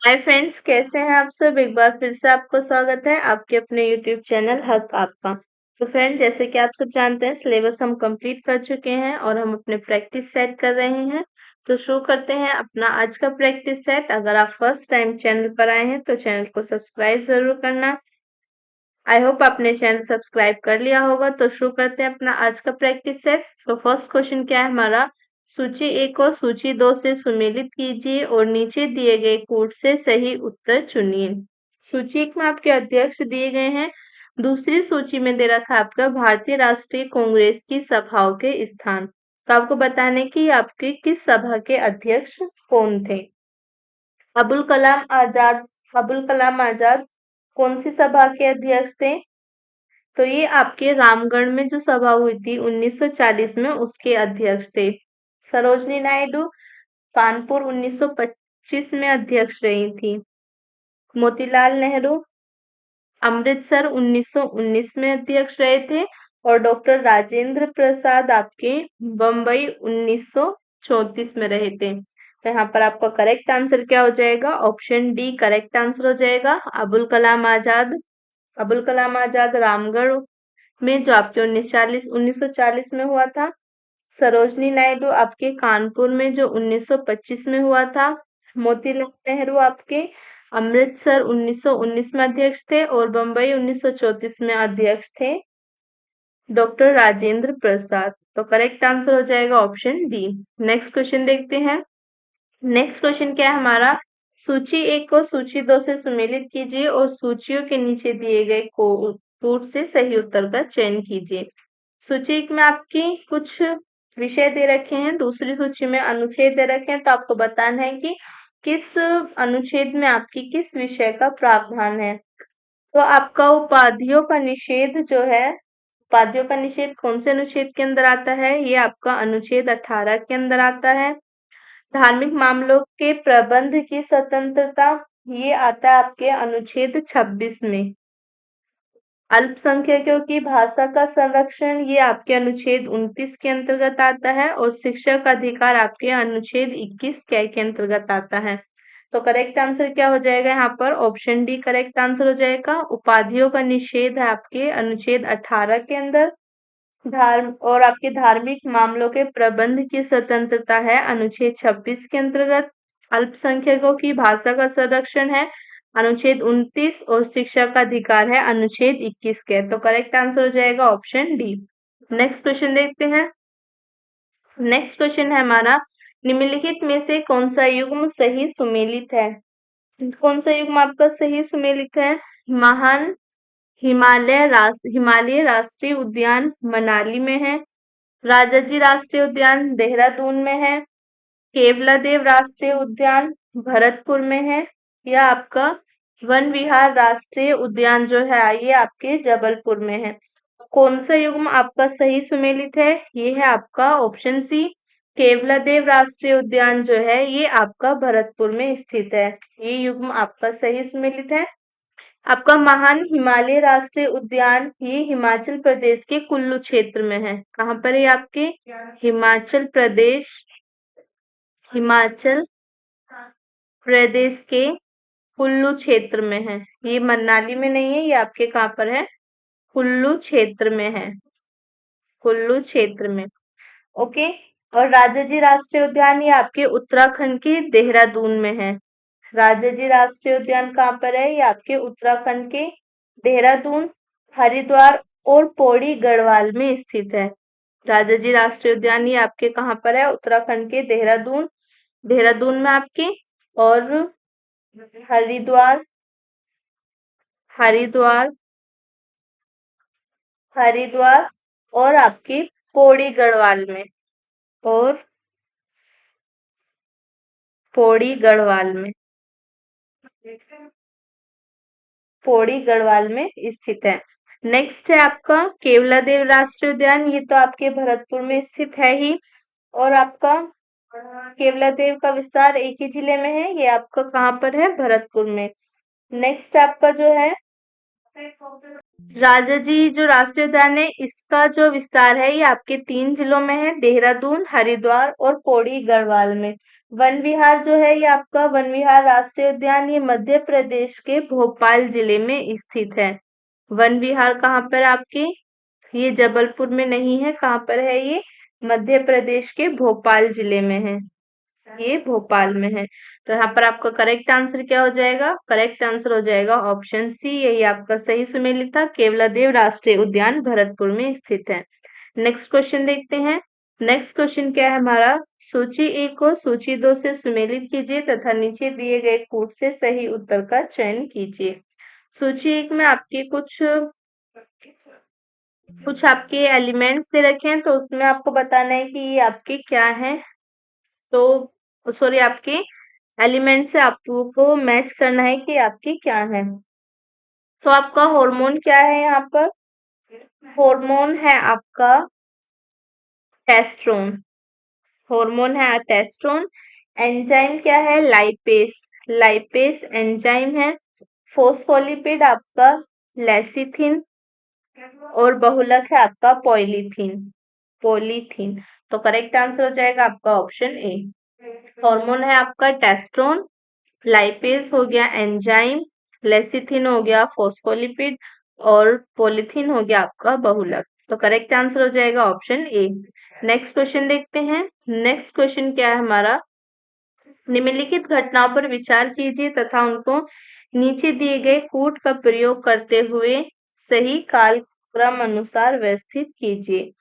Hi friends, कैसे हैं आप सब। एक बार फिर से आपको स्वागत है आपके अपने यूट्यूब चैनल हक आपका। तो फ्रेंड, जैसे कि आप सब जानते हैं, सिलेबस हम कंप्लीट कर चुके हैं और हम अपने प्रैक्टिस सेट कर रहे हैं। तो शुरू करते हैं अपना आज का प्रैक्टिस सेट। अगर आप फर्स्ट टाइम चैनल पर आए हैं तो चैनल को सब्सक्राइब जरूर करना। आई होप आपने चैनल सब्सक्राइब कर लिया होगा। तो शुरू करते हैं अपना आज का प्रैक्टिस सेट। तो फर्स्ट क्वेश्चन क्या है हमारा, सूची 1 को सूची 2 से सुमेलित कीजिए और नीचे दिए गए कोड से सही उत्तर चुनिए। सूची 1 में आपके अध्यक्ष दिए गए हैं। दूसरी सूची में दे रखा है आपका भारतीय राष्ट्रीय कांग्रेस की सभाओं के स्थान। तो आपको बताने की आपके किस सभा के अध्यक्ष कौन थे। अबुल कलाम आजाद। अबुल कलाम आजाद कौन सी सभा के अध्यक्ष थे। तो ये आपके रामगढ़ में जो सभा हुई थी 1940 में, उसके अध्यक्ष थे। सरोजनी नायडू कानपुर 1925 में अध्यक्ष रही थी। मोतीलाल नेहरू अमृतसर 1919 में अध्यक्ष रहे थे। और डॉक्टर राजेंद्र प्रसाद आपके बम्बई 1934 में रहे थे। तो यहाँ पर आपका करेक्ट आंसर क्या हो जाएगा, ऑप्शन डी करेक्ट आंसर हो जाएगा। अबुल कलाम आजाद। अबुल कलाम आजाद रामगढ़ में जो आपके 1940 में हुआ था। सरोजनी नायडू आपके कानपुर में जो 1925 में हुआ था। मोतीलाल नेहरू आपके अमृतसर 1919 में अध्यक्ष थे और बम्बई 1934 में अध्यक्ष थे डॉक्टर राजेंद्र प्रसाद। तो करेक्ट आंसर हो जाएगा ऑप्शन डी। नेक्स्ट क्वेश्चन देखते हैं। नेक्स्ट क्वेश्चन क्या है हमारा, सूची 1 को सूची 2 से सुमेलित कीजिए और सूचियों के नीचे दिए गए कोड से सही उत्तर का चयन कीजिए। सूची 1 में आपकी कुछ विषय दे रखे हैं, दूसरी सूची में अनुच्छेद दे रखे हैं। तो आपको बताना है कि किस अनुच्छेद में आपकी किस विषय का प्रावधान है। तो आपका उपाधियों का निषेध जो है, उपाधियों का निषेध कौन से अनुच्छेद के अंदर आता है, ये आपका अनुच्छेद 18 के अंदर आता है। धार्मिक मामलों के प्रबंध की स्वतंत्रता, ये आता है आपके अनुच्छेद 26 में। अल्पसंख्यकों की भाषा का संरक्षण, ये आपके अनुच्छेद 29 के अंतर्गत आता है। और शिक्षा का अधिकार आपके अनुच्छेद 21 के अंतर्गत आता है। तो करेक्ट आंसर क्या हो जाएगा यहाँ पर, ऑप्शन डी करेक्ट आंसर हो जाएगा। उपाधियों का निषेध है आपके अनुच्छेद 18 के अंदर। और आपके धार्मिक मामलों के प्रबंध की स्वतंत्रता है अनुच्छेद 26 के अंतर्गत। अल्पसंख्यकों की भाषा का संरक्षण है अनुच्छेद 29 और शिक्षा का अधिकार है अनुच्छेद 21 के। तो करेक्ट आंसर हो जाएगा ऑप्शन डी। नेक्स्ट क्वेश्चन देखते हैं। नेक्स्ट क्वेश्चन है हमारा, निम्नलिखित में से कौन सा युग्म सही सुमेलित है। कौन सा युग्म आपका सही सुमेलित है। महान हिमालय राष्ट्रीय उद्यान मनाली में है। राजाजी राष्ट्रीय उद्यान देहरादून में है। केवलादेव राष्ट्रीय उद्यान भरतपुर में है। या आपका वन विहार राष्ट्रीय उद्यान जो है ये आपके जबलपुर में है। कौन सा युग्म आपका सही सुमेलित है, ये है आपका ऑप्शन सी केवलादेव राष्ट्रीय उद्यान जो है ये आपका भरतपुर में स्थित है। ये युग्म आपका सही सुमेलित है। आपका महान हिमालय राष्ट्रीय उद्यान ये हिमाचल प्रदेश के कुल्लू क्षेत्र में है। कहाँ पर है आपके, हिमाचल प्रदेश, हिमाचल प्रदेश के कुल्लू क्षेत्र में है। ये मनाली में नहीं है, ये आपके कहाँ पर है, कुल्लू क्षेत्र में है, कुल्लू क्षेत्र में। ओके। और राजाजी राष्ट्रीय उद्यान ये आपके उत्तराखंड के देहरादून में है। राजाजी राष्ट्रीय उद्यान कहाँ पर है, ये आपके उत्तराखंड के देहरादून, हरिद्वार और पौड़ी गढ़वाल में स्थित है। राजाजी राष्ट्रीय उद्यान ये आपके कहाँ पर है, उत्तराखंड के देहरादून, देहरादून में आपके। और हरिद्वार, हरिद्वार, हरिद्वार और आपकी पौड़ी गढ़वाल में, और पौड़ी गढ़वाल में, पौड़ी गढ़वाल में स्थित है। नेक्स्ट है आपका केवलादेव राष्ट्रीय उद्यान, ये तो आपके भरतपुर में स्थित है ही। और आपका केवलादेव का विस्तार एक ही जिले में है, ये आपका कहाँ पर है, भरतपुर में। नेक्स्ट आपका जो है राजाजी जो राष्ट्रीय उद्यान है इसका जो विस्तार है ये आपके 3 जिलों में है, देहरादून, हरिद्वार और पौड़ी गढ़वाल में। वन विहार जो है ये आपका वन विहार राष्ट्रीय उद्यान ये मध्य प्रदेश के भोपाल जिले में स्थित है। वन विहार कहाँ पर आपके, ये जबलपुर में नहीं है, कहाँ पर है ये, मध्य प्रदेश के भोपाल जिले में है, ये भोपाल में है। तो यहाँ पर आपका करेक्ट आंसर क्या हो जाएगा, करेक्ट आंसर हो जाएगा ऑप्शन सी, यही आपका सही सुमेलित था। केवलादेव राष्ट्रीय उद्यान भरतपुर में स्थित है। नेक्स्ट क्वेश्चन देखते हैं। नेक्स्ट क्वेश्चन क्या है हमारा, सूची 1 को सूची 2 से सुमेलित कीजिए तथा नीचे दिए गए कूट से सही उत्तर का चयन कीजिए। सूची 1 में आपके कुछ आपके एलिमेंट्स दे रखे हैं, तो उसमें आपको बताना है कि ये आपके क्या हैं। तो सॉरी, आपके एलिमेंट से आपको मैच करना है कि आपकी क्या है। तो आपका हार्मोन क्या है यहाँ पर, हार्मोन है आपका टेस्टोन, हार्मोन है टेस्टोन। एंजाइम क्या है, लाइपेस, लाइपेस एंजाइम है। फोस्फोलिपिड आपका लेसिथिन, और बहुलक है आपका पॉलीथीन, पॉलीथीन। तो करेक्ट आंसर हो जाएगा आपका ऑप्शन ए। हार्मोन है आपका टेस्टोन, लाइपेज हो गया एंजाइम, लेसिथिन हो गया फोस्फोलिपिड, और पॉलीथीन हो गया आपका बहुलक। तो करेक्ट आंसर हो जाएगा ऑप्शन ए। नेक्स्ट क्वेश्चन देखते हैं। नेक्स्ट क्वेश्चन क्या है हमारा, निम्नलिखित घटनाओं पर विचार कीजिए तथा उनको नीचे दिए गए कूट का प्रयोग करते हुए सही कालक्रम अनुसार व्यवस्थित कीजिए।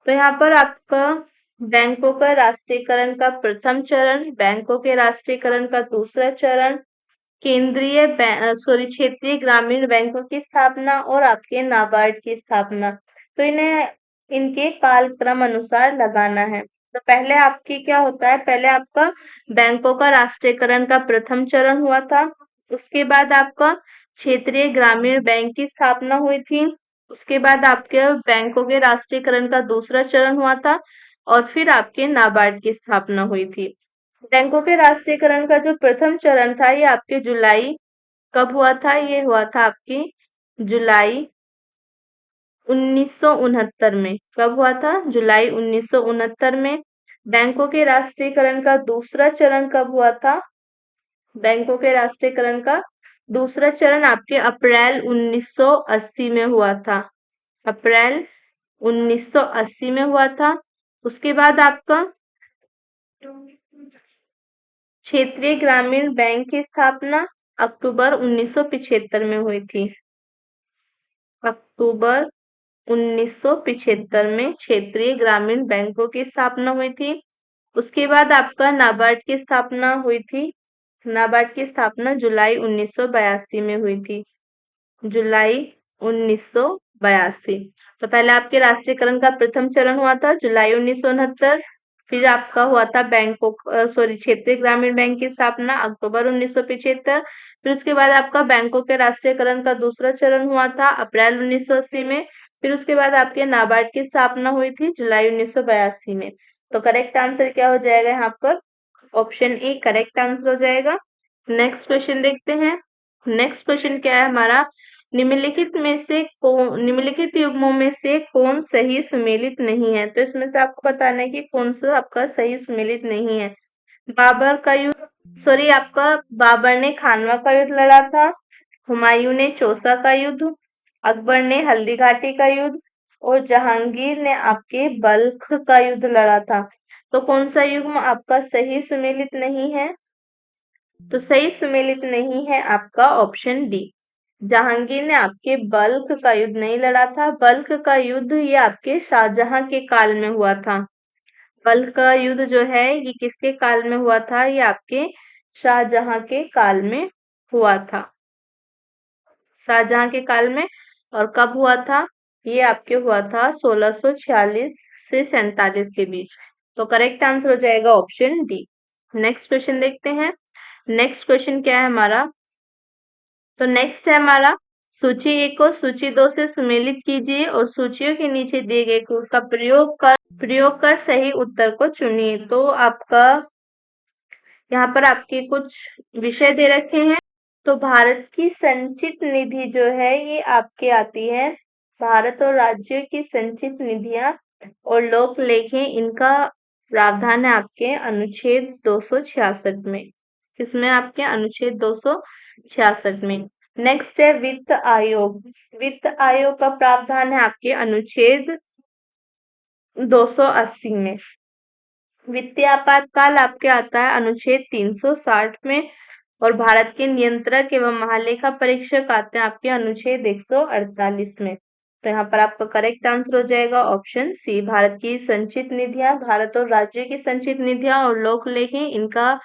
तो यहाँ पर आपका बैंकों का राष्ट्रीयकरण का प्रथम चरण, बैंकों के राष्ट्रीयकरण का दूसरा चरण, केंद्रीय क्षेत्रीय ग्रामीण बैंकों की स्थापना और आपके नाबार्ड की स्थापना। तो इन्हें इनके कालक्रम अनुसार लगाना है। तो पहले आपकी क्या होता है, पहले आपका बैंकों का राष्ट्रीयकरण का प्रथम चरण हुआ था, उसके बाद आपका क्षेत्रीय ग्रामीण बैंक की स्थापना हुई थी, उसके बाद आपके बैंकों के राष्ट्रीयकरण का दूसरा चरण हुआ था, और फिर आपके नाबार्ड की स्थापना हुई थी। बैंकों के राष्ट्रीयकरण का जो प्रथम चरण था ये आपके जुलाई कब हुआ था, ये हुआ था आपके जुलाई 1969 में। कब हुआ था, जुलाई 1969 में। बैंकों के राष्ट्रीयकरण का दूसरा चरण कब हुआ था, बैंकों के राष्ट्रीयकरण का दूसरा चरण आपके अप्रैल 1980 में हुआ था, अप्रैल 1980 में हुआ था। उसके बाद आपका क्षेत्रीय ग्रामीण बैंक की स्थापना अक्टूबर 1975 में हुई थी, अक्टूबर 1975 में क्षेत्रीय ग्रामीण बैंकों की स्थापना हुई थी। उसके बाद आपका नाबार्ड की स्थापना हुई थी, नाबार्ड की स्थापना जुलाई 1982 में हुई थी, जुलाई 1982। तो पहले आपके राष्ट्रीयकरण का प्रथम चरण हुआ था जुलाई 1969, फिर आपका हुआ था बैंकों क्षेत्रीय ग्रामीण बैंक की स्थापना अक्टूबर 1975, फिर उसके बाद आपका बैंकों के राष्ट्रीयकरण का दूसरा चरण हुआ था अप्रैल 1980 में, फिर उसके बाद आपके नाबार्ड की स्थापना हुई थी जुलाई 1982 में। तो करेक्ट आंसर क्या हो जाएगा यहाँ पर, ऑप्शन ए करेक्ट आंसर हो जाएगा। नेक्स्ट क्वेश्चन देखते हैं। नेक्स्ट क्वेश्चन क्या है हमारा, निम्नलिखित युग्मों में से कौन सही सुमेलित नहीं है। तो इसमें से आपको बताना है कि कौन सा आपका सही सुमेलित नहीं है। बाबर का युद्ध, सॉरी, आपका बाबर ने खानवा का युद्ध लड़ा था, हुमायूं ने चौसा का युद्ध, अकबर ने हल्दी घाटी का युद्ध, और जहांगीर ने आपके बल्ख का युद्ध लड़ा था। तो कौन सा युग्म आपका सही सुमेलित नहीं है, तो सही सुमेलित नहीं है आपका ऑप्शन डी, जहांगीर ने आपके बल्ख का युद्ध नहीं लड़ा था। बल्ख का युद्ध ये आपके शाहजहां के काल में हुआ था, बल्ख का युद्ध जो है ये किसके काल में हुआ था, ये आपके शाहजहां के काल में हुआ था, शाहजहां के काल में। और कब हुआ था, ये आपके हुआ था 1646 से 47 के बीच। तो करेक्ट आंसर हो जाएगा ऑप्शन डी। नेक्स्ट क्वेश्चन देखते हैं। नेक्स्ट क्वेश्चन क्या है हमारा, तो नेक्स्ट है हमारा, सूची 1 को सूची 2 से सुमेलित कीजिए और सूचियों के नीचे दिए गए कोड का प्रयोग कर सही उत्तर को चुनिए। तो आपका यहाँ पर आपके कुछ विषय दे रखे हैं। तो भारत की संचित निधि जो है ये आपके आती है, भारत और राज्यों की संचित निधियां और लोक लेखें, इनका प्रावधान है आपके अनुच्छेद 266 में। किसमें? आपके अनुच्छेद 266 में। नेक्स्ट है वित्त आयोग। वित्त आयोग का प्रावधान है आपके अनुच्छेद 280 में। वित्तीय आपातकाल आपके आता है अनुच्छेद 360 में, और भारत के नियंत्रक एवं महालेखा परीक्षक आते हैं आपके अनुच्छेद 148 में। तो यहाँ पर आपका करेक्ट आंसर हो जाएगा ऑप्शन सी, भारत की संचित निधियां, भारत और राज्य की संचित निधियां और लोक लेखें, इनका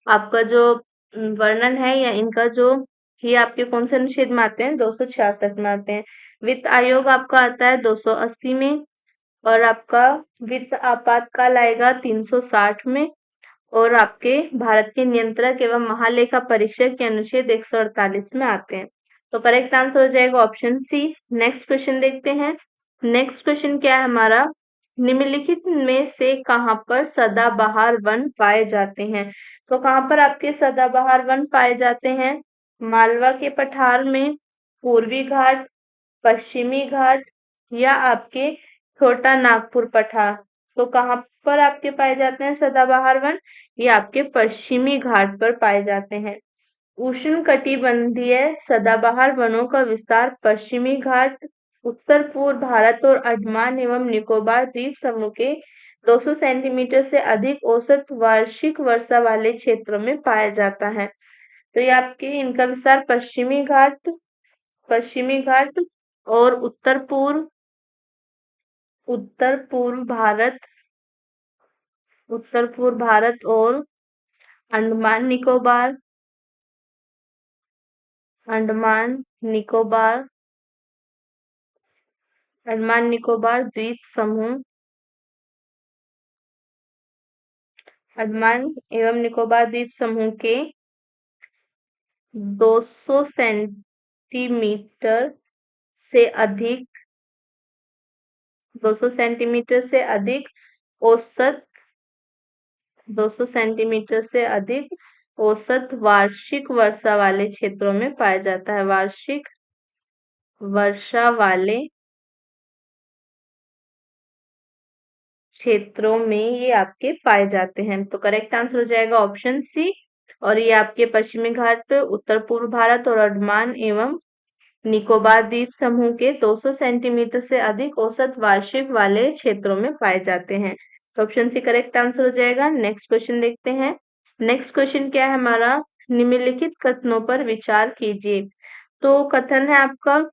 आपका जो वर्णन है या इनका जो, ये आपके कौन से अनुच्छेद में आते हैं? 266 में आते हैं। वित्त आयोग आपका आता है 280 में, और आपका वित्त आपातकाल आएगा 360 में, और आपके भारत के नियंत्रक एवं महालेखा परीक्षक के अनुच्छेद 148 में आते हैं। तो करेक्ट आंसर हो जाएगा ऑप्शन सी। नेक्स्ट क्वेश्चन देखते हैं। नेक्स्ट क्वेश्चन क्या है हमारा? निम्नलिखित में से कहां पर सदाबहार वन पाए जाते हैं? तो कहां पर आपके सदाबहार वन पाए जाते हैं? मालवा के पठार में, पूर्वी घाट, पश्चिमी घाट, या आपके छोटा नागपुर पठार। तो कहाँ पर आपके पाए जाते हैं सदाबहार वन? ये आपके पश्चिमी घाट पर पाए जाते हैं। उष्ण कटिबंधीय सदाबहार वनों का विस्तार पश्चिमी घाट, उत्तर पूर्व भारत और अंडमान एवं निकोबार द्वीप समूह के 200 सेंटीमीटर से अधिक औसत वार्षिक वर्षा वाले क्षेत्रों में पाया जाता है। तो ये आपके इनका विस्तार पश्चिमी घाट और उत्तर पूर्व भारत और अंडमान निकोबार अंडमान निकोबार अंडमान निकोबार द्वीप समूह अंडमान एवं निकोबार द्वीप समूह के 200 सेंटीमीटर से अधिक 200 सेंटीमीटर से अधिक औसत 200 सेंटीमीटर से अधिक औसत वार्षिक वर्षा वाले क्षेत्रों में पाया जाता है। वार्षिक वर्षा वाले क्षेत्रों में ये आपके पाए जाते हैं। तो करेक्ट आंसर हो जाएगा ऑप्शन सी, और ये आपके पश्चिमी घाट उत्तर पूर्व भारत और अंडमान एवं निकोबार द्वीप समूह के 200 सेंटीमीटर से अधिक औसत वार्षिक वाले क्षेत्रों में पाए जाते हैं। तो ऑप्शन सी करेक्ट आंसर हो जाएगा। नेक्स्ट क्वेश्चन देखते हैं। नेक्स्ट क्वेश्चन क्या है हमारा? निम्नलिखित कथनों पर विचार कीजिए। तो कथन है आपका,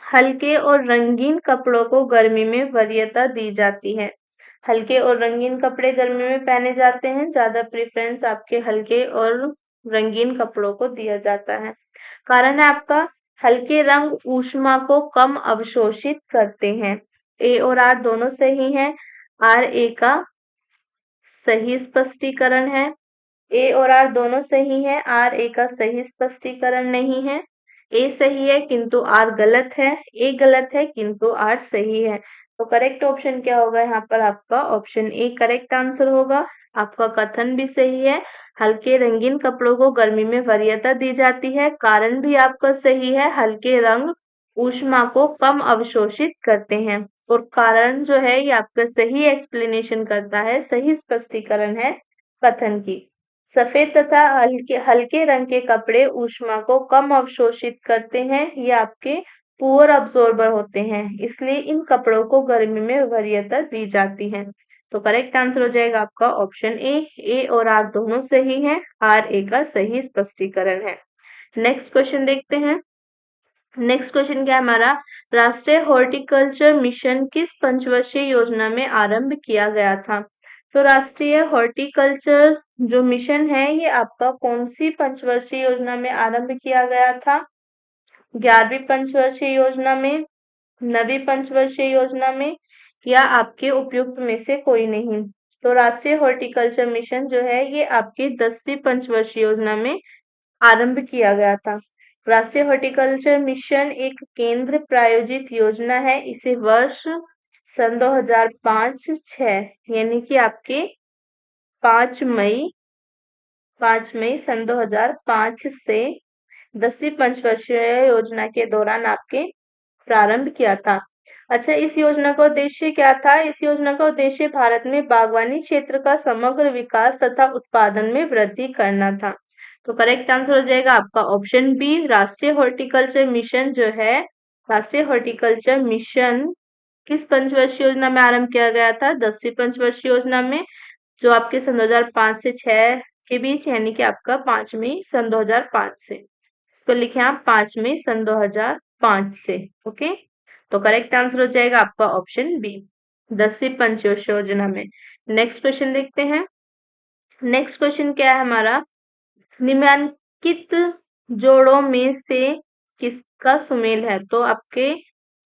हल्के और रंगीन कपड़ों को गर्मी में वरीयता दी जाती है। हल्के और रंगीन कपड़े गर्मी में पहने जाते हैं, ज्यादा प्रेफरेंस आपके हल्के और रंगीन कपड़ों को दिया जाता है। कारण है आपका, हल्के रंग ऊष्मा को कम अवशोषित करते हैं। ए और आर दोनों सही हैं। आर ए का सही स्पष्टीकरण है। ए और आर दोनों सही है, आर ए का सही स्पष्टीकरण नहीं है। ए सही है किंतु आर गलत है, ए गलत है किंतु आर सही है। तो करेक्ट ऑप्शन क्या होगा यहाँ पर? आपका ऑप्शन ए करेक्ट आंसर होगा। आपका कथन भी सही है, हल्के रंगीन कपड़ों को गर्मी में वरीयता दी जाती है। कारण भी आपका सही है, हल्के रंग ऊष्मा को कम अवशोषित करते हैं। और कारण जो है ये आपका सही एक्सप्लेनेशन करता है, सही स्पष्टीकरण है कथन की। सफेद तथा हल्के हल्के रंग के कपड़े ऊष्मा को कम अवशोषित करते हैं, ये आपके पुअर अब्जॉर्बर होते हैं, इसलिए इन कपड़ों को गर्मी में वरीयता दी जाती है। तो करेक्ट आंसर हो जाएगा आपका ऑप्शन ए। ए और आर दोनों सही हैं, आर ए का सही स्पष्टीकरण है। नेक्स्ट क्वेश्चन देखते हैं। नेक्स्ट क्वेश्चन क्या है हमारा? राष्ट्रीय हॉर्टिकल्चर मिशन किस पंचवर्षीय योजना में आरंभ किया गया था? तो राष्ट्रीय हॉर्टिकल्चर जो मिशन है ये आपका कौन सी पंचवर्षीय योजना में आरंभ किया गया था? 11वीं पंचवर्षीय योजना में, 9वीं पंचवर्षीय योजना में, या आपके उपयुक्त में से कोई नहीं? तो राष्ट्रीय हॉर्टिकल्चर मिशन जो है ये आपकी 10वीं पंचवर्षीय योजना में आरंभ किया गया था। राष्ट्रीय हॉर्टिकल्चर मिशन एक केंद्र प्रायोजित योजना है। इसे वर्ष सन 2005-6 यानी कि आपके 5 मई सन 2005 से 10वीं पंचवर्षीय योजना के दौरान आपके प्रारंभ किया था। अच्छा, इस योजना का उद्देश्य क्या था? इस योजना का उद्देश्य भारत में बागवानी क्षेत्र का समग्र विकास तथा उत्पादन में वृद्धि करना था। तो करेक्ट आंसर हो जाएगा आपका ऑप्शन बी, राष्ट्रीय हॉर्टिकल्चर मिशन जो है, राष्ट्रीय हॉर्टिकल्चर मिशन किस पंचवर्षीय योजना में आरंभ किया गया था? 10वीं पंचवर्षीय योजना में, जो आपके सन 2005 से 6 के बीच, यानी कि आपका 5वीं सन 2005 से। इसको लिखे आप 5वीं सन 2005 से। ओके, तो करेक्ट आंसर हो जाएगा आपका ऑप्शन बी, 10वीं पंचवर्षीय योजना में। नेक्स्ट क्वेश्चन देखते हैं। नेक्स्ट क्वेश्चन क्या है हमारा? निम्नलिखित जोड़ों में से किसका सुमेल है? तो आपके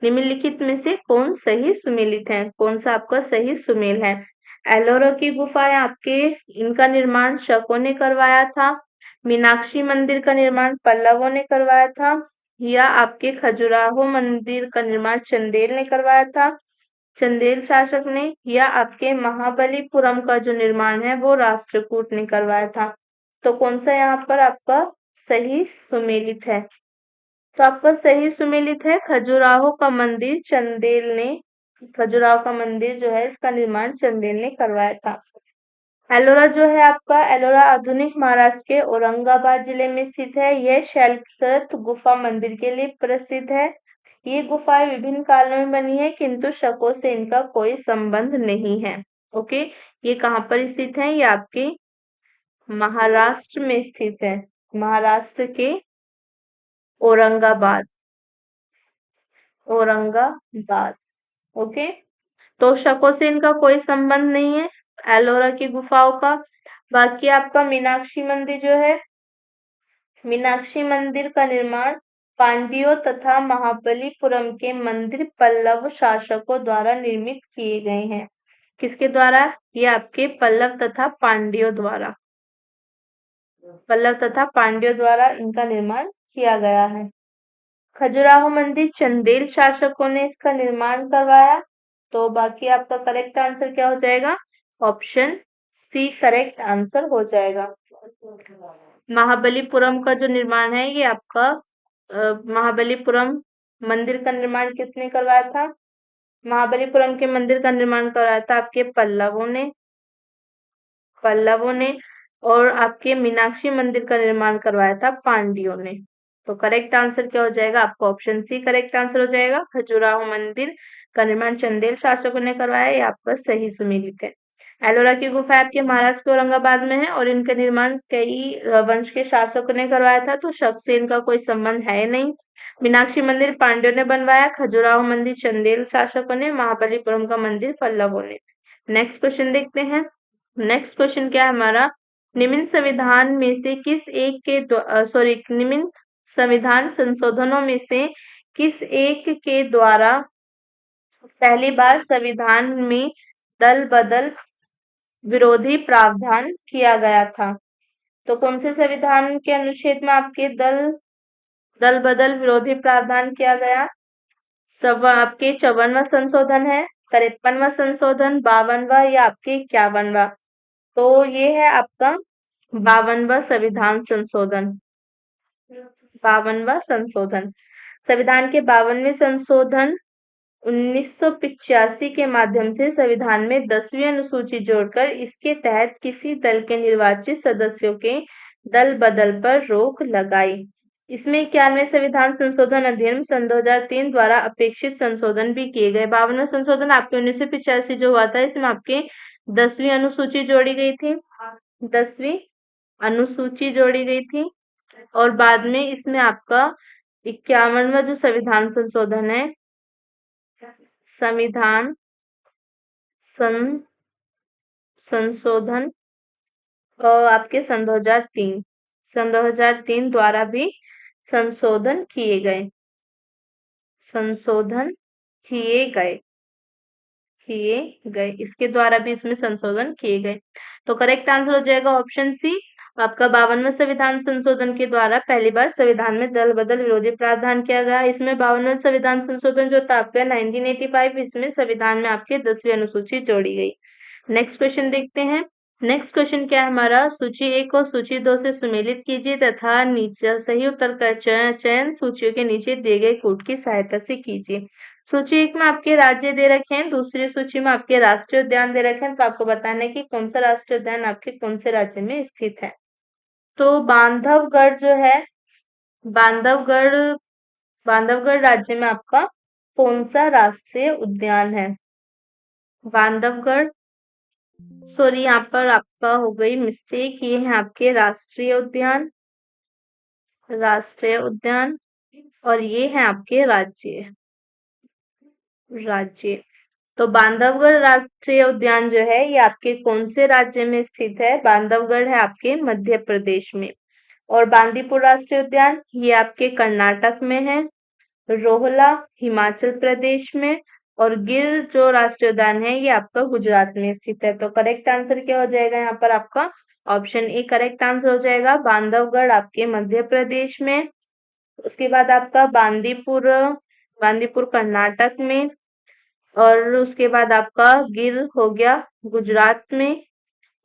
निम्नलिखित में से कौन सही सुमेलित है? कौन सा आपका सही सुमेल है? एलोरा की गुफाएं आपके, इनका निर्माण शकों ने करवाया था, मीनाक्षी मंदिर का निर्माण पल्लवों ने करवाया था, या आपके खजुराहो मंदिर का निर्माण चंदेल ने करवाया था, चंदेल शासक ने, या आपके महाबलीपुरम का जो निर्माण है वो राष्ट्रकूट ने करवाया था। तो कौन सा यहाँ पर आपका सही सुमेलित है? तो आपका सही सुमेलित है खजुराहो का मंदिर, चंदेल ने, खजुराहो का मंदिर जो है इसका निर्माण चंदेल ने करवाया था। एलोरा जो है आपका, एलोरा आधुनिक महाराष्ट्र के औरंगाबाद जिले में स्थित है। यह शैलकृत गुफा मंदिर के लिए प्रसिद्ध है। ये गुफाएं विभिन्न कालों में बनी है, किंतु शकों से इनका कोई संबंध नहीं है। ओके, ये कहाँ पर स्थित है? ये आपके महाराष्ट्र में स्थित है, महाराष्ट्र के औरंगाबाद, औरंगाबाद। ओके, तो शकों से इनका कोई संबंध नहीं है, एलोरा की गुफाओं का। बाकी आपका मीनाक्षी मंदिर जो है, मीनाक्षी मंदिर का निर्माण पांड्यों तथा महाबलीपुरम के मंदिर पल्लव शासकों द्वारा निर्मित किए गए हैं। किसके द्वारा? ये आपके पल्लव तथा पांड्यों द्वारा, पल्लव तथा पांड्यों द्वारा इनका निर्माण किया गया है। खजुराहो मंदिर चंदेल शासकों ने इसका निर्माण करवाया। तो बाकी आपका करेक्ट आंसर क्या हो जाएगा? ऑप्शन सी करेक्ट आंसर हो जाएगा। महाबलीपुरम का जो निर्माण है ये आपका महाबलीपुरम मंदिर का निर्माण किसने करवाया था? महाबलीपुरम के मंदिर का निर्माण करवाया था आपके पल्लवों ने, पल्लवों ने। और आपके मीनाक्षी मंदिर का निर्माण करवाया था पांड्यों ने। तो करेक्ट आंसर क्या हो जाएगा? आपका ऑप्शन सी करेक्ट आंसर हो जाएगा। खजुराहो मंदिर का निर्माण चंदेल शासकों ने करवाया, ये आपका सही सुमेलित है। एलोरा की गुफा आपके महाराष्ट्र के औरंगाबाद में है और इनका निर्माण कई वंश के शासकों ने करवाया था, तो शक से इनका कोई संबंध है नहीं। मीनाक्षी मंदिर पांड्यों ने बनवाया, खजुराहो मंदिर चंदेल शासकों ने, महाबलीपुरम का मंदिर पल्लवों ने। नेक्स्ट क्वेश्चन देखते हैं। नेक्स्ट क्वेश्चन क्या है हमारा? निम्न संविधान में से किस एक के सॉरी निम्न संविधान संशोधनों में से किस एक के द्वारा पहली बार संविधान में दल बदल विरोधी प्रावधान किया गया था? तो कौन से संविधान के अनुच्छेद में आपके दल बदल विरोधी प्रावधान किया गया? सब आपके 54वां संशोधन है, 53वां संशोधन, 52वां या आपके 51वां? तो ये है आपका 52वां संविधान संशोधन, 52वां संशोधन। संविधान के 52वें संशोधन 1985 के माध्यम से संविधान में 10वीं अनुसूची जोड़कर इसके तहत किसी दल के निर्वाचित सदस्यों के दल बदल पर रोक लगाई। इसमें 91वें संविधान संशोधन अधिनियम सन 2003 द्वारा अपेक्षित संशोधन भी किए गए। 52वां संशोधन आपके 1985 जो हुआ था, इसमें आपके 10वीं अनुसूची जोड़ी गई थी, 10वीं अनुसूची जोड़ी गई थी। और बाद में इसमें आपका 51वां जो संविधान संशोधन है, संविधान संशोधन आपके सन 2003, सन 2003 द्वारा भी संशोधन किए गए, संशोधन किए गए, किए गए, इसके द्वारा भी इसमें संशोधन किए गए। तो करेक्ट आंसर हो जाएगा ऑप्शन सी, आपका 52वां संविधान संशोधन के द्वारा पहली बार संविधान में दल बदल विरोधी प्रावधान किया गया। इसमें 52वां संविधान संशोधन जो था आपका 1985, इसमें संविधान में आपके 10वीं अनुसूची जोड़ी गई। नेक्स्ट क्वेश्चन देखते हैं। नेक्स्ट क्वेश्चन क्या है हमारा? सूची 1 और सूची 2 से सुमेलित कीजिए तथा नीचे सही उत्तर का चयन सूचियों के नीचे दिए गए कूट की सहायता से कीजिए। सूची एक में आपके राज्य दे रखे हैं, दूसरी सूची में आपके राष्ट्रीय उद्यान दे रखे हैं, तो आपको बताना है कि कौन सा राष्ट्रीय उद्यान आपके कौन से राज्य में स्थित है। तो बांधवगढ़ जो है, बांधवगढ़ बांधवगढ़ राज्य में आपका कौन सा राष्ट्रीय उद्यान है? बांधवगढ़, सॉरी यहाँ पर आपका हो गई मिस्टेक, ये है आपके राष्ट्रीय उद्यान, राष्ट्रीय उद्यान, और ये है आपके राज्य। तो बांधवगढ़ राष्ट्रीय उद्यान जो है ये आपके कौन से राज्य में स्थित है? बांधवगढ़ है आपके मध्य प्रदेश में। और बांदीपुर राष्ट्रीय उद्यान ये आपके कर्नाटक में है, रोहला हिमाचल प्रदेश में, और गिर जो राष्ट्रीय उद्यान है ये आपका गुजरात में स्थित है। तो करेक्ट आंसर क्या हो जाएगा यहाँ पर आपका? ऑप्शन ए करेक्ट आंसर हो जाएगा, बांधवगढ़ आपके मध्य प्रदेश में। उसके बाद आपका बांदीपुर, बांदीपुर कर्नाटक में, और उसके बाद आपका गिर हो गया गुजरात में,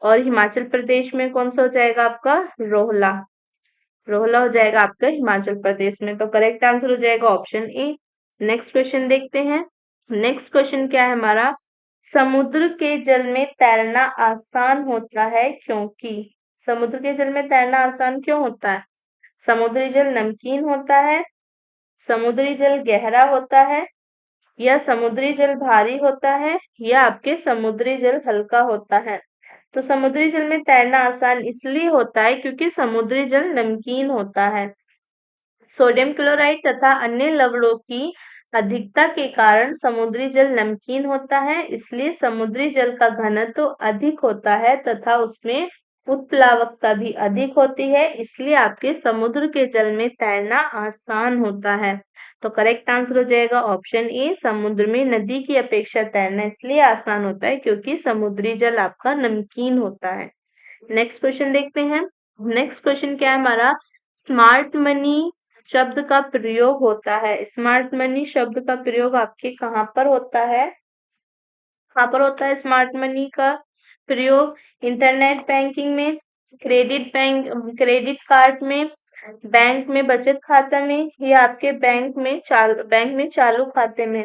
और हिमाचल प्रदेश में कौन सा हो जाएगा आपका? रोहला, रोहला हो जाएगा आपका हिमाचल प्रदेश में। तो करेक्ट आंसर हो जाएगा ऑप्शन ए। नेक्स्ट क्वेश्चन देखते हैं। नेक्स्ट क्वेश्चन क्या है हमारा? समुद्र के जल में तैरना आसान होता है क्योंकि? समुद्र के जल में तैरना आसान क्यों होता है? समुद्री जल नमकीन होता है, समुद्री जल गहरा होता है, या समुद्री जल भारी होता है, या आपके समुद्री जल हल्का होता है? तो समुद्री जल में तैरना आसान इसलिए होता है क्योंकि समुद्री जल नमकीन होता है। सोडियम क्लोराइड तथा अन्य लवणों की अधिकता के कारण समुद्री जल नमकीन होता है, इसलिए समुद्री जल का घनत्व अधिक होता है तथा उसमें उत्प्लावकता भी अधिक होती है, इसलिए आपके समुद्र के जल में तैरना आसान होता है। तो करेक्ट आंसर हो जाएगा ऑप्शन ए, समुद्र में नदी की अपेक्षा तैरना इसलिए आसान होता है क्योंकि समुद्री जल आपका नमकीन होता है। नेक्स्ट क्वेश्चन देखते हैं। नेक्स्ट क्वेश्चन क्या है हमारा? स्मार्ट मनी शब्द का प्रयोग होता है, स्मार्ट मनी शब्द का प्रयोग आपके कहाँ पर होता है? कहाँ पर होता है स्मार्ट मनी का प्रयोग? इंटरनेट बैंकिंग में, क्रेडिट कार्ड में, बैंक में बचत खाता में, या आपके बैंक में चालू खाते में।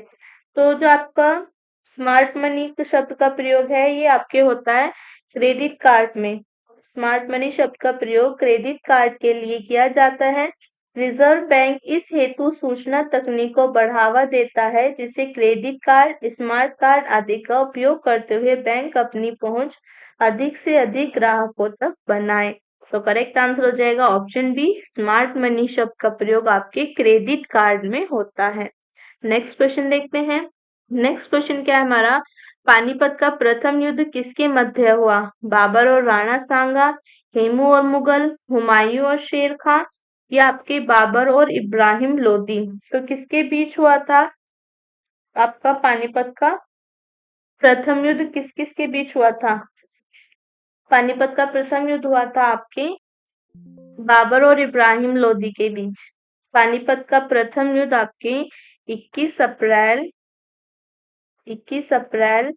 तो जो आपका स्मार्ट मनी शब्द का प्रयोग है ये आपके होता है क्रेडिट कार्ड में। स्मार्ट मनी शब्द का प्रयोग क्रेडिट कार्ड के लिए किया जाता है। रिजर्व बैंक इस हेतु सूचना तकनीक को बढ़ावा देता है जिससे क्रेडिट कार्ड, स्मार्ट कार्ड आदि का उपयोग करते हुए बैंक अपनी पहुंच अधिक से अधिक ग्राहकों तक बनाए। तो करेक्ट आंसर हो जाएगा ऑप्शन बी, स्मार्ट मनी शब्द का प्रयोग आपके क्रेडिट कार्ड में होता है। नेक्स्ट क्वेश्चन देखते हैं। नेक्स्ट क्वेश्चन क्या है हमारा? पानीपत का प्रथम युद्ध किसके मध्य हुआ? बाबर और राणा सांगा, हेमू और मुगल, हुमायूं और शेर खां, या आपके बाबर और इब्राहिम लोदी? तो किसके बीच हुआ था आपका पानीपत का प्रथम युद्ध? किस किस के बीच हुआ था? पानीपत का प्रथम युद्ध हुआ था आपके बाबर और इब्राहिम लोदी के बीच। पानीपत का प्रथम युद्ध आपके 21 अप्रैल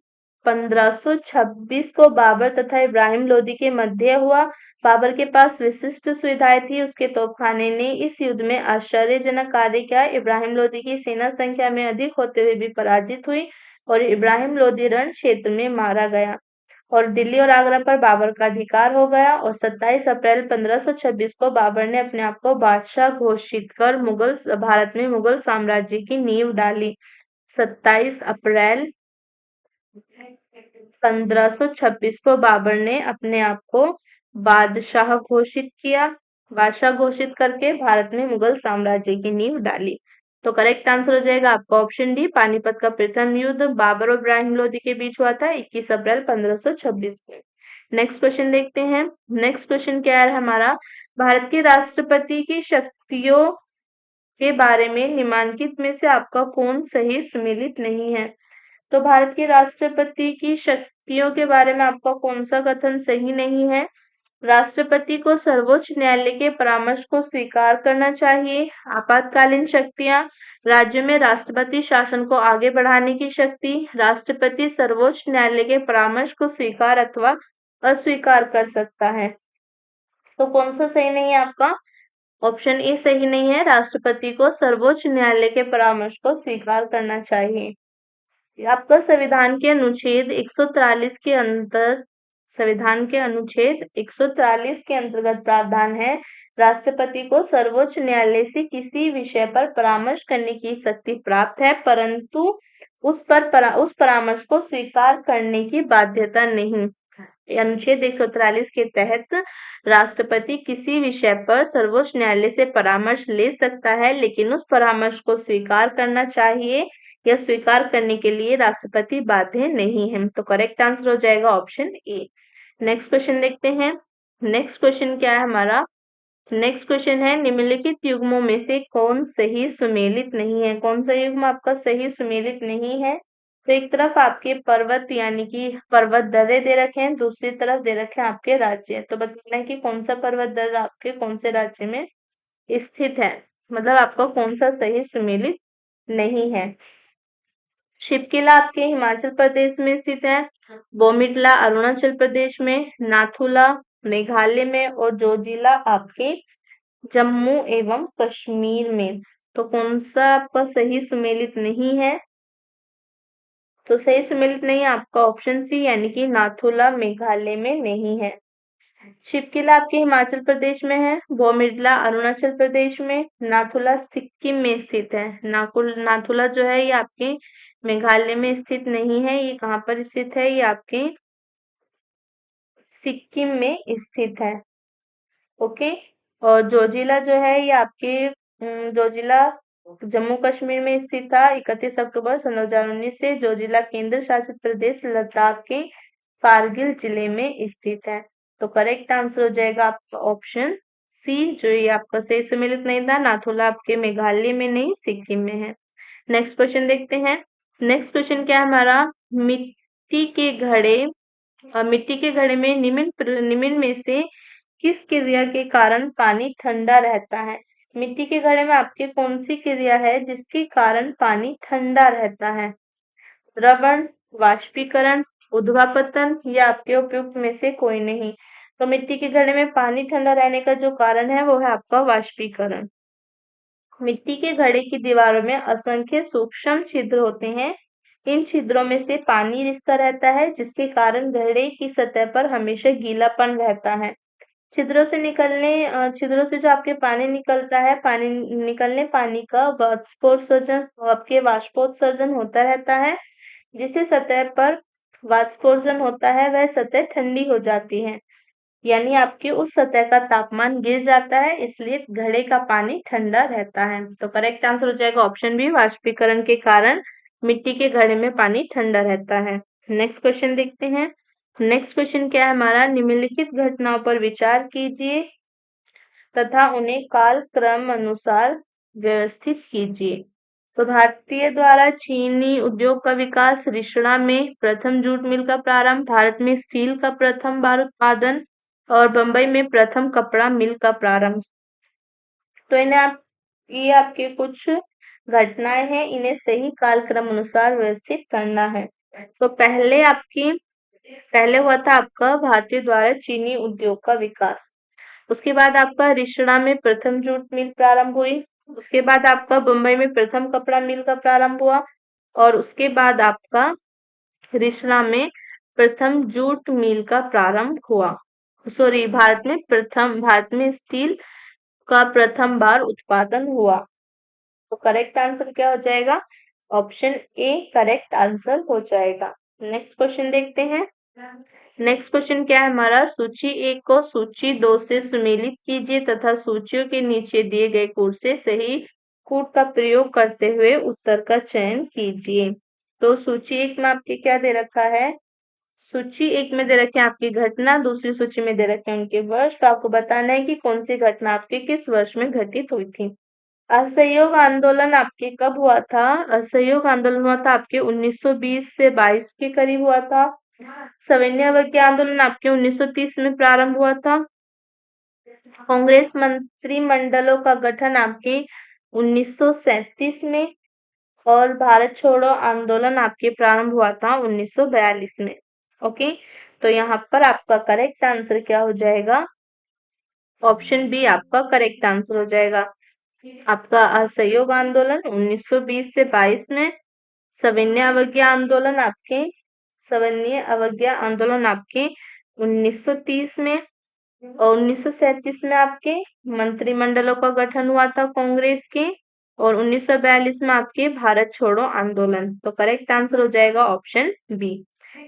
1526 को बाबर तथा इब्राहिम लोदी के मध्य हुआ। बाबर के पास विशिष्ट सुविधाएं थी, उसके तोपखाने ने इस युद्ध में आश्चर्यजनक कार्य किया। इब्राहिम लोदी की सेना संख्या में अधिक होते हुए भी पराजित हुई और इब्राहिम लोदी रण क्षेत्र में मारा गया और दिल्ली और आगरा पर बाबर का अधिकार हो गया। और 27 अप्रैल 1526 को बाबर ने अपने आप को बादशाह घोषित कर भारत में मुगल साम्राज्य की नींव डाली। 27 अप्रैल 1526 को बाबर ने अपने आप को बादशाह घोषित किया, बादशाह घोषित करके भारत में मुगल साम्राज्य की नींव डाली। तो करेक्ट आंसर हो जाएगा आपका ऑप्शन डी, पानीपत का प्रथम युद्ध बाबर और इब्राहिम लोदी के बीच हुआ था 21 अप्रैल 1526 को। नेक्स्ट क्वेश्चन देखते हैं। नेक्स्ट क्वेश्चन क्या है हमारा? भारत के राष्ट्रपति की शक्तियों के बारे में निम्नलिखित में से आपका कौन सही सुमेलित नहीं है? तो भारत के राष्ट्रपति की शक्तियों के बारे में आपका कौन सा कथन सही नहीं है? राष्ट्रपति को सर्वोच्च न्यायालय के परामर्श को स्वीकार करना चाहिए, आपातकालीन शक्तियां, राज्य में राष्ट्रपति शासन को आगे बढ़ाने की शक्ति, राष्ट्रपति सर्वोच्च न्यायालय के परामर्श को स्वीकार अथवा अस्वीकार कर सकता है। तो कौन सा सही नहीं है आपका? ऑप्शन ए सही नहीं है, राष्ट्रपति को सर्वोच्च न्यायालय के परामर्श को स्वीकार करना चाहिए। आपका संविधान के अनुच्छेद 143 के अंतर्गत प्रावधान है, राष्ट्रपति को सर्वोच्च न्यायालय से किसी विषय पर परामर्श करने की शक्ति प्राप्त है, परंतु उस परामर्श को स्वीकार करने की बाध्यता नहीं। अनुच्छेद 143 के तहत राष्ट्रपति किसी विषय पर सर्वोच्च न्यायालय से परामर्श ले सकता है, लेकिन उस परामर्श को स्वीकार करना चाहिए या स्वीकार करने के लिए राष्ट्रपति बाध्य नहीं है। तो करेक्ट आंसर हो जाएगा ऑप्शन ए। नेक्स्ट क्वेश्चन देखते हैं। नेक्स्ट क्वेश्चन क्या है हमारा? नेक्स्ट क्वेश्चन है, निम्नलिखित युग्मों में से कौन सही सुमेलित नहीं है? कौन सा युग्म आपका सही सुमेलित नहीं है? तो एक तरफ आपके पर्वत यानी कि पर्वत दर्रे दे रखे हैं, दूसरी तरफ दे रखे हैं आपके राज्य। तो बताना है कि कौन सा पर्वत दर्रा आपके कौन से राज्य में स्थित है, मतलब आपका कौन सा सही सुमेलित नहीं है। शिवकिला आपके हिमाचल प्रदेश में स्थित है, बोमिटला अरुणाचल प्रदेश में, नाथुला मेघालय में और जोजिला आपके जम्मू एवं कश्मीर में। तो कौन सा आपका सही सुमेलित नहीं है? तो सही सुमेलित नहीं है आपका ऑप्शन सी यानी कि नाथुला मेघालय में नहीं है। शिवकिला आपके हिमाचल प्रदेश में है, बोमिडला अरुणाचल प्रदेश में, नाथुला सिक्किम में स्थित है। नाथुला जो है ये आपके मेघालय में स्थित नहीं है, ये कहाँ पर स्थित है? ये आपके सिक्किम में स्थित है। ओके। और जोजिला जो है ये आपके जोजिला जम्मू कश्मीर में स्थित था। 31 अक्टूबर सन 2019 से जोजिला केंद्र शासित प्रदेश लद्दाख के कारगिल जिले में स्थित है। तो करेक्ट आंसर हो जाएगा आपका ऑप्शन सी, जो ये आपका सही सम्मिलित नहीं था। नाथुला आपके मेघालय में नहीं, सिक्किम में है। नेक्स्ट क्वेश्चन देखते हैं। नेक्स्ट क्वेश्चन क्या है हमारा? मिट्टी के घड़े मिट्टी के घड़े में निम्न में से किस क्रिया के कारण पानी ठंडा रहता है? मिट्टी के घड़े में आपके कौन सी क्रिया है जिसके कारण पानी ठंडा रहता है? द्रवण, वाष्पीकरण, ऊर्ध्वापतन या आपके उपयुक्त में से कोई नहीं। तो मिट्टी के घड़े में पानी ठंडा रहने का जो कारण है वो है आपका वाष्पीकरण। मिट्टी के घड़े की दीवारों में असंख्य सूक्ष्म छिद्र होते हैं। इन छिद्रों में से पानी रिसता रहता है, जिसके कारण घड़े की सतह पर हमेशा गीलापन रहता है। छिद्रों से जो आपके पानी निकलता है, पानी का वाष्पोत्सर्जन होता रहता है, जिससे सतह पर वाष्पोत्सर्जन होता है वह सतह ठंडी हो जाती है, यानी आपकी उस सतह का तापमान गिर जाता है, इसलिए घड़े का पानी ठंडा रहता है। तो करेक्ट आंसर हो जाएगा ऑप्शन बी, वाष्पीकरण के कारण मिट्टी के घड़े में पानी ठंडा रहता है। नेक्स्ट क्वेश्चन देखते हैं। नेक्स्ट क्वेश्चन क्या है हमारा? निम्नलिखित घटनाओं पर विचार कीजिए तथा उन्हें काल क्रम अनुसार व्यवस्थित कीजिए। तो भारतीय द्वारा चीनी उद्योग का विकास, रिषड़ा में प्रथम जूट मिल का प्रारंभ, भारत में स्टील का प्रथम बार उत्पादन और बंबई में प्रथम कपड़ा मिल का प्रारंभ। तो ये आपके कुछ घटनाएं हैं, इन्हें सही कालक्रम अनुसार व्यवस्थित करना है। तो पहले हुआ था आपका भारतीय द्वारा चीनी उद्योग का विकास, उसके बाद आपका रिषड़ा में प्रथम जूट मिल प्रारंभ हुई, उसके बाद आपका बंबई में प्रथम कपड़ा मिल का प्रारंभ हुआ और उसके बाद आपका रिषड़ा में प्रथम जूट मिल का प्रारंभ हुआ। सॉरी, भारत में स्टील का प्रथम बार उत्पादन हुआ। तो करेक्ट आंसर क्या हो जाएगा? ऑप्शन ए करेक्ट आंसर हो जाएगा। नेक्स्ट क्वेश्चन देखते हैं। नेक्स्ट क्वेश्चन क्या है हमारा? सूची 1 को सूची 2 से सुमेलित कीजिए तथा सूचियों के नीचे दिए गए कूट से सही कूट का प्रयोग करते हुए उत्तर का चयन कीजिए। तो सूची 1 में आपके क्या दे रखा है? सूची 1 में दे रखे हैं आपकी घटना, दूसरी सूची में दे रखे हैं उनके वर्ष। तो आपको बताना है कि कौन सी घटना आपके किस वर्ष में घटित हुई थी। असहयोग आंदोलन आपके कब हुआ था? असहयोग आंदोलन हुआ था आपके 1920 से 22 के करीब हुआ था। सविनय अवज्ञा आंदोलन आपके 1930 में प्रारंभ हुआ था। कांग्रेस मंत्रिमंडलों का गठन आपके 1937 में और भारत छोड़ो आंदोलन आपके प्रारंभ हुआ था 1942 में। ओके, तो यहाँ पर आपका करेक्ट आंसर क्या हो जाएगा? ऑप्शन बी आपका करेक्ट आंसर हो जाएगा। आपका असहयोग आंदोलन 1920 से 22 में, सविनय अवज्ञा आंदोलन आपके 1930 में, और 1937 में आपके मंत्रिमंडलों का गठन हुआ था कांग्रेस के, और 1942 में आपके भारत छोड़ो आंदोलन। तो करेक्ट आंसर हो जाएगा ऑप्शन बी।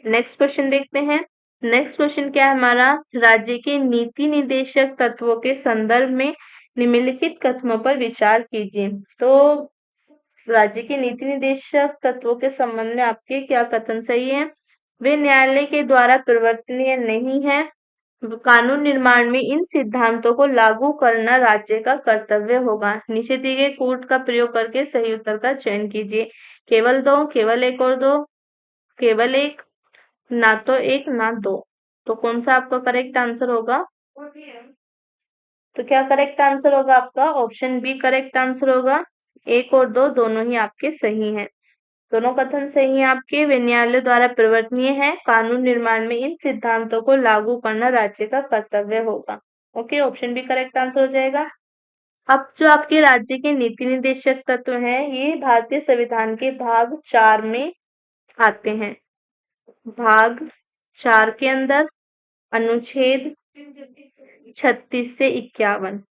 नेक्स्ट क्वेश्चन देखते हैं। नेक्स्ट क्वेश्चन क्या है हमारा, राज्य के नीति निदेशक तत्वों के संदर्भ में निम्नलिखित कथनों पर विचार कीजिए। तो राज्य के नीति निदेशक तत्वों के संबंध में आपके क्या कथन सही है। वे न्यायालय के द्वारा परिवर्तनीय नहीं है। कानून निर्माण में इन सिद्धांतों को लागू करना राज्य का कर्तव्य होगा। नीचे दिए गए कोड का प्रयोग करके सही उत्तर का चयन कीजिए। केवल दो, केवल एक और दो, केवल एक, ना तो एक ना दो। तो कौन सा आपका करेक्ट आंसर होगा। तो क्या करेक्ट आंसर होगा आपका, ऑप्शन बी करेक्ट आंसर होगा। एक और दो दोनों ही आपके सही हैं। दोनों कथन सही हैं आपके। वे न्यायालय द्वारा परिवर्तनीय है। कानून निर्माण में इन सिद्धांतों को लागू करना राज्य का कर्तव्य होगा। Okay, option B correct answer हो जाएगा। अब जो आपके राज्य के नीति निदेशक तत्व हैं, ये भारतीय संविधान के भाग 4 में आते हैं। भाग 4 के अंदर अनुच्छेद 36 से 51।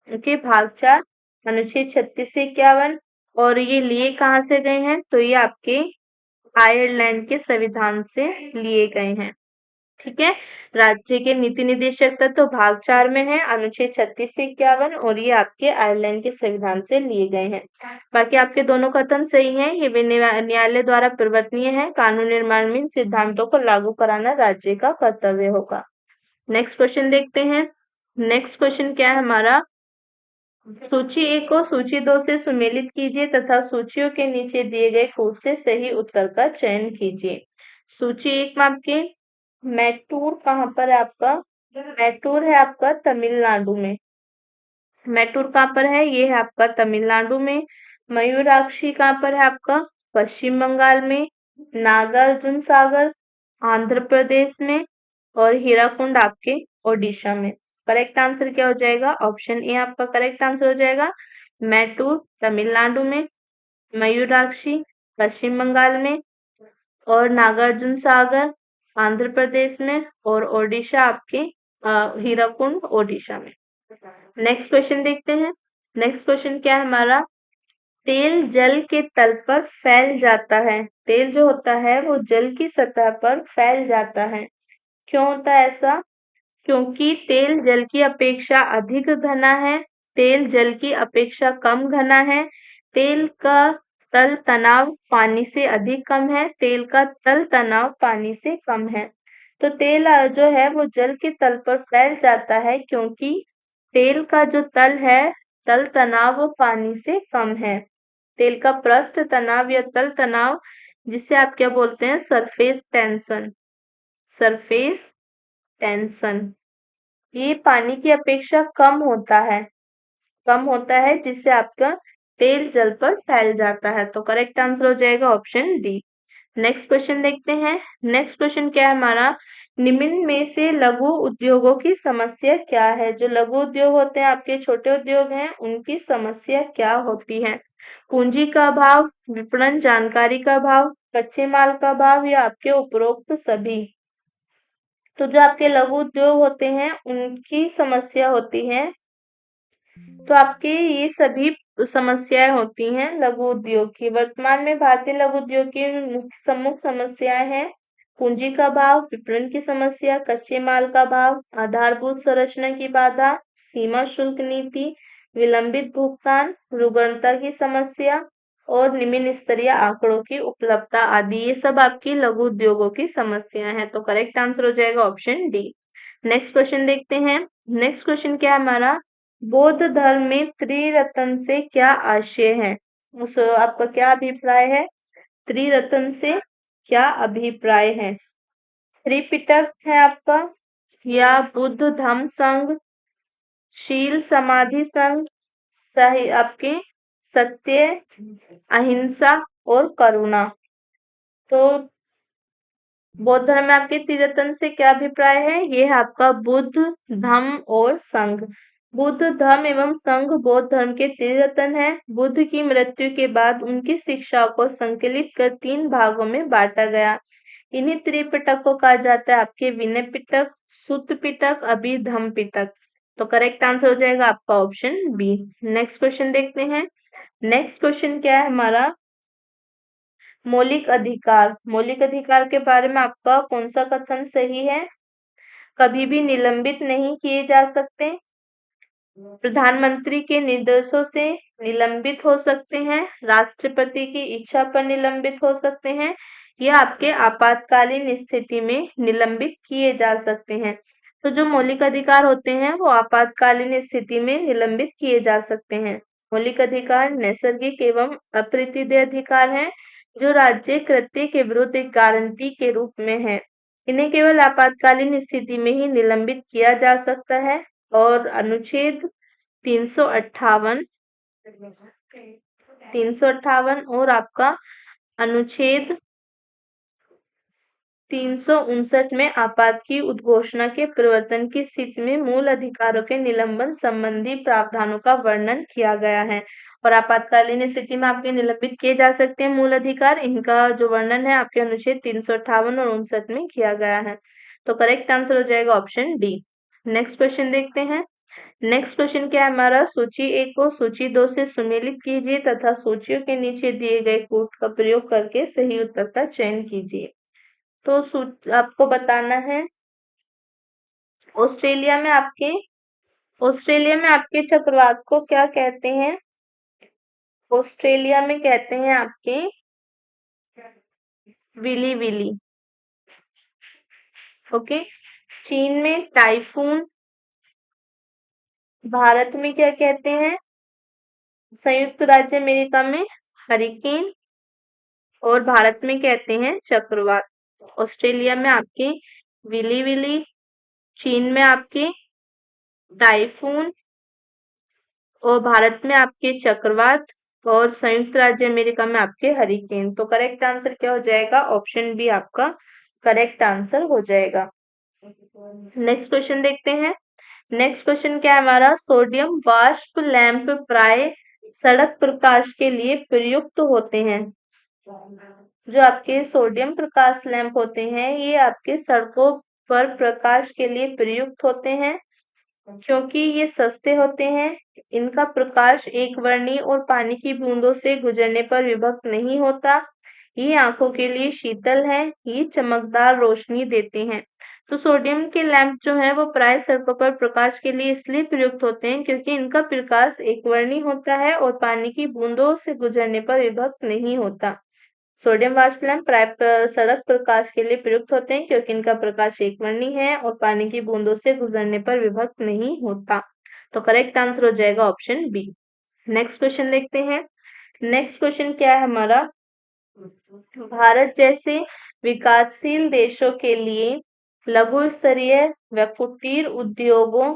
ओके, भाग 4 अनुच्छेद 36 से 51। और ये लिए कहाँ से गए हैं, तो ये आपके आयरलैंड के संविधान से लिए गए हैं। ठीक है, राज्य के नीति निदेशक तत्व भाग 4 में है, अनुच्छेद 36 से 51, और ये आपके आयरलैंड के संविधान से लिए गए हैं। बाकी आपके दोनों कथन सही हैं। ये न्यायालय द्वारा परिवर्तनीय है। कानून निर्माण में इन सिद्धांतों को लागू कराना राज्य का कर्तव्य होगा। नेक्स्ट क्वेश्चन देखते हैं। नेक्स्ट क्वेश्चन क्या है हमारा, सूची 1 को सूची 2 से सुमेलित कीजिए तथा सूचियों के नीचे दिए गए कोड से सही उत्तर का चयन कीजिए। सूची 1 में आपके मैटूर कहाँ पर है आपका, मैटूर है आपका तमिलनाडु में। मैटूर कहाँ पर है, ये है आपका तमिलनाडु में। मयूराक्षी कहाँ पर है आपका, पश्चिम बंगाल में। नागार्जुन सागर आंध्र प्रदेश में, और हीराकुंड आपके ओडिशा में। करेक्ट आंसर क्या हो जाएगा, ऑप्शन ए आपका करेक्ट आंसर हो जाएगा। मैटूर तमिलनाडु में, मयूराक्षी पश्चिम बंगाल में, और नागार्जुन सागर आंध्र प्रदेश में, और ओडिशा आपके हीराकुंड ओडिशा में। नेक्स्ट क्वेश्चन देखते हैं। नेक्स्ट क्वेश्चन क्या है हमारा, तेल जल के तल पर फैल जाता है। तेल जो होता है वो जल की सतह पर फैल जाता है। क्यों होता है ऐसा, क्योंकि तेल जल की अपेक्षा अधिक घना है। तेल जल की अपेक्षा कम घना है। तेल का तल तनाव पानी से अधिक कम है। तेल का तल तनाव पानी से कम है। तो तेल जो है वो जल के तल पर फैल जाता है, क्योंकि तेल का जो तल है, तल तनाव वो पानी से कम है। तेल का पृष्ठ तनाव या तल तनाव, जिसे आप क्या बोलते हैं, सरफेस टेंशन। सरफेस टेंशन ये पानी की अपेक्षा कम होता है, जिससे आपका तेल जल पर फैल जाता है। तो करेक्ट आंसर हो जाएगा ऑप्शन डी। नेक्स्ट क्वेश्चन देखते हैं। नेक्स्ट क्वेश्चन क्या है हमारा, निम्न में से लघु उद्योगों की समस्या क्या है। जो लघु उद्योग होते हैं आपके छोटे उद्योग हैं, उनकी समस्या क्या होती है। पूंजी का अभाव, विपणन जानकारी का अभाव, कच्चे माल का अभाव, या आपके उपरोक्त सभी। तो जो आपके लघु उद्योग होते हैं उनकी समस्या होती है, तो आपके ये सभी समस्याएं होती हैं लघु उद्योग की। वर्तमान में भारतीय लघु उद्योग की मुख्य समस्याएं हैं, पूंजी का अभाव, विपणन की समस्या, कच्चे माल का अभाव, आधारभूत संरचना की बाधा, सीमा शुल्क नीति, विलंबित भुगतान, रुग्णता की समस्या, और निम्न स्तरीय आंकड़ों की उपलब्धता आदि। ये सब आपकी लघु उद्योगों की समस्याएं हैं। तो करेक्ट आंसर हो जाएगा ऑप्शन डी। नेक्स्ट क्वेश्चन देखते हैं। नेक्स्ट क्वेश्चन क्या है हमारा, बौद्ध धर्म में त्रिरत्न से क्या आशय है। उस आपका क्या अभिप्राय है, त्रिरत्न से क्या अभिप्राय है। त्रिपिटक है आपका, या बुद्ध धम्म संघ, शील समाधि संघ, सही आपके सत्य, अहिंसा और करुणा। तो बौद्ध धर्म में आपके त्रिरत्न से क्या अभिप्राय है? ये है आपका बुद्ध, धम्म और संघ। बुद्ध, धम्म एवं संघ बौद्ध धर्म के त्रिरत्न है। बुद्ध की मृत्यु के बाद उनकी शिक्षाओं को संकलित कर 3 भागों में बांटा गया। इन्हीं त्रिपिटक को कहा जाता है आपके विनय पिटक, सुत्त पिटक, अभिधम्म पिटक। तो करेक्ट आंसर हो जाएगा आपका ऑप्शन बी। नेक्स्ट क्वेश्चन देखते हैं। नेक्स्ट क्वेश्चन क्या है हमारा? मौलिक अधिकार। मौलिक अधिकार के बारे में आपका कौन सा कथन सही है? कभी भी निलंबित नहीं किए जा सकते, प्रधानमंत्री के निर्देशों से निलंबित हो सकते हैं, राष्ट्रपति की इच्छा पर निलंबित हो सकते हैं, या आपके आपातकालीन स्थिति में निलंबित किए जा सकते हैं। तो जो मौलिक अधिकार होते हैं वो आपातकालीन स्थिति में निलंबित किए जा सकते हैं। मौलिक अधिकार नैसर्गिक एवं अप्रतिदेय अधिकार हैं जो राज्य कृत्य के विरुद्ध एक गारंटी के रूप में है। इन्हें केवल आपातकालीन स्थिति में ही निलंबित किया जा सकता है। और अनुच्छेद 358 358 और आपका अनुच्छेद 359 में आपात की उद्घोषणा के प्रवर्तन की स्थिति में मूल अधिकारों के निलंबन संबंधी प्रावधानों का वर्णन किया गया है। और आपातकालीन स्थिति में आपके निलंबित किए जा सकते हैं मूल अधिकार। इनका जो वर्णन है आपके अनुच्छेद 358 और 59 में किया गया है। तो करेक्ट आंसर हो जाएगा ऑप्शन डी। नेक्स्ट क्वेश्चन देखते हैं। नेक्स्ट क्वेश्चन क्या है हमारा? सूची 1 को सूची 2 से सुमेलित कीजिए तथा सूचियों के नीचे दिए गए कोड का प्रयोग करके सही उत्तर का चयन कीजिए। तो आपको बताना है ऑस्ट्रेलिया में आपके चक्रवात को क्या कहते हैं? ऑस्ट्रेलिया में कहते हैं आपके विली विली। ओके। चीन में टाइफून, भारत में क्या कहते हैं? संयुक्त राज्य अमेरिका में हरिकेन, और भारत में कहते हैं चक्रवात। ऑस्ट्रेलिया में आपके विली विली, चीन में आपके टाइफून, और भारत में आपके चक्रवात, और संयुक्त राज्य अमेरिका में आपके हरिकेन। तो करेक्ट आंसर क्या हो जाएगा? ऑप्शन बी आपका करेक्ट आंसर हो जाएगा। नेक्स्ट क्वेश्चन देखते हैं। नेक्स्ट क्वेश्चन क्या है हमारा? सोडियम वाष्प लैंप प्राय सड़क प्रकाश के लिए प्रयुक्त होते हैं। जो आपके सोडियम प्रकाश लैंप होते हैं ये आपके सड़कों पर प्रकाश के लिए प्रयुक्त होते हैं क्योंकि ये सस्ते होते हैं। इनका प्रकाश एक वर्णी और पानी की बूंदों से गुजरने पर विभक्त नहीं होता। ये आंखों के लिए शीतल है। ये चमकदार रोशनी देते हैं। तो सोडियम के लैंप जो है वो प्राय सड़कों पर प्रकाश के लिए इसलिए प्रयुक्त होते हैं क्योंकि इनका प्रकाश एकवर्णी होता है और पानी की बूंदों से गुजरने पर विभक्त नहीं होता। सोडियम वाष्प लैंप प्राय सड़क प्रकाश के लिए प्रयुक्त होते हैं क्योंकि इनका प्रकाश एकवर्णी है और पानी की बूंदों से गुजरने पर विभक्त नहीं होता। तो करेक्ट आंसर हो जाएगा ऑप्शन बी। नेक्स्ट क्वेश्चन देखते हैं। नेक्स्ट क्वेश्चन क्या है हमारा? भारत जैसे विकासशील देशों के लिए लघु स्तरीय व कुटीर उद्योगों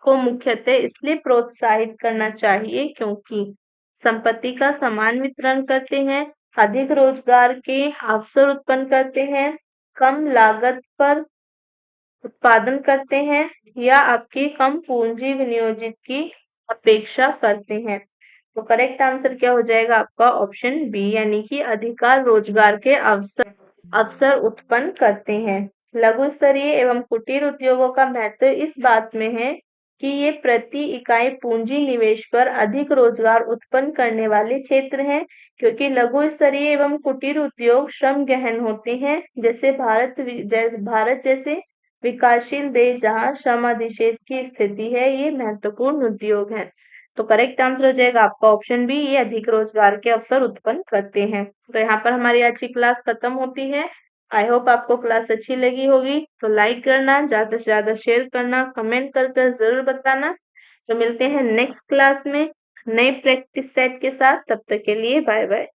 को मुख्यतः इसलिए प्रोत्साहित करना चाहिए क्योंकि संपत्ति का समान वितरण करते हैं, अधिक रोजगार के अवसर उत्पन्न करते हैं, कम लागत पर उत्पादन करते हैं, या आपकी कम पूंजी विनियोजित की अपेक्षा करते हैं। तो करेक्ट आंसर क्या हो जाएगा आपका? ऑप्शन बी, यानी कि अधिकार रोजगार के अवसर उत्पन्न करते हैं। लघु स्तरीय एवं कुटीर उद्योगों का महत्व इस बात में है कि ये प्रति इकाई पूंजी निवेश पर अधिक रोजगार उत्पन्न करने वाले क्षेत्र हैं क्योंकि लघु स्तरीय एवं कुटीर उद्योग श्रम गहन होते हैं। जैसे भारत जैसे विकासशील देश जहां श्रम अधिशेष की स्थिति है, ये महत्वपूर्ण उद्योग है। तो करेक्ट आंसर हो जाएगा आपका ऑप्शन बी, ये अधिक रोजगार के अवसर उत्पन्न करते हैं। तो यहाँ पर हमारी आज की क्लास खत्म होती है। आई होप आपको क्लास अच्छी लगी होगी। तो लाइक करना, ज्यादा से ज्यादा शेयर करना, कमेंट कर जरूर बताना। तो मिलते हैं नेक्स्ट क्लास में नए प्रैक्टिस सेट के साथ। तब तक के लिए बाय बाय।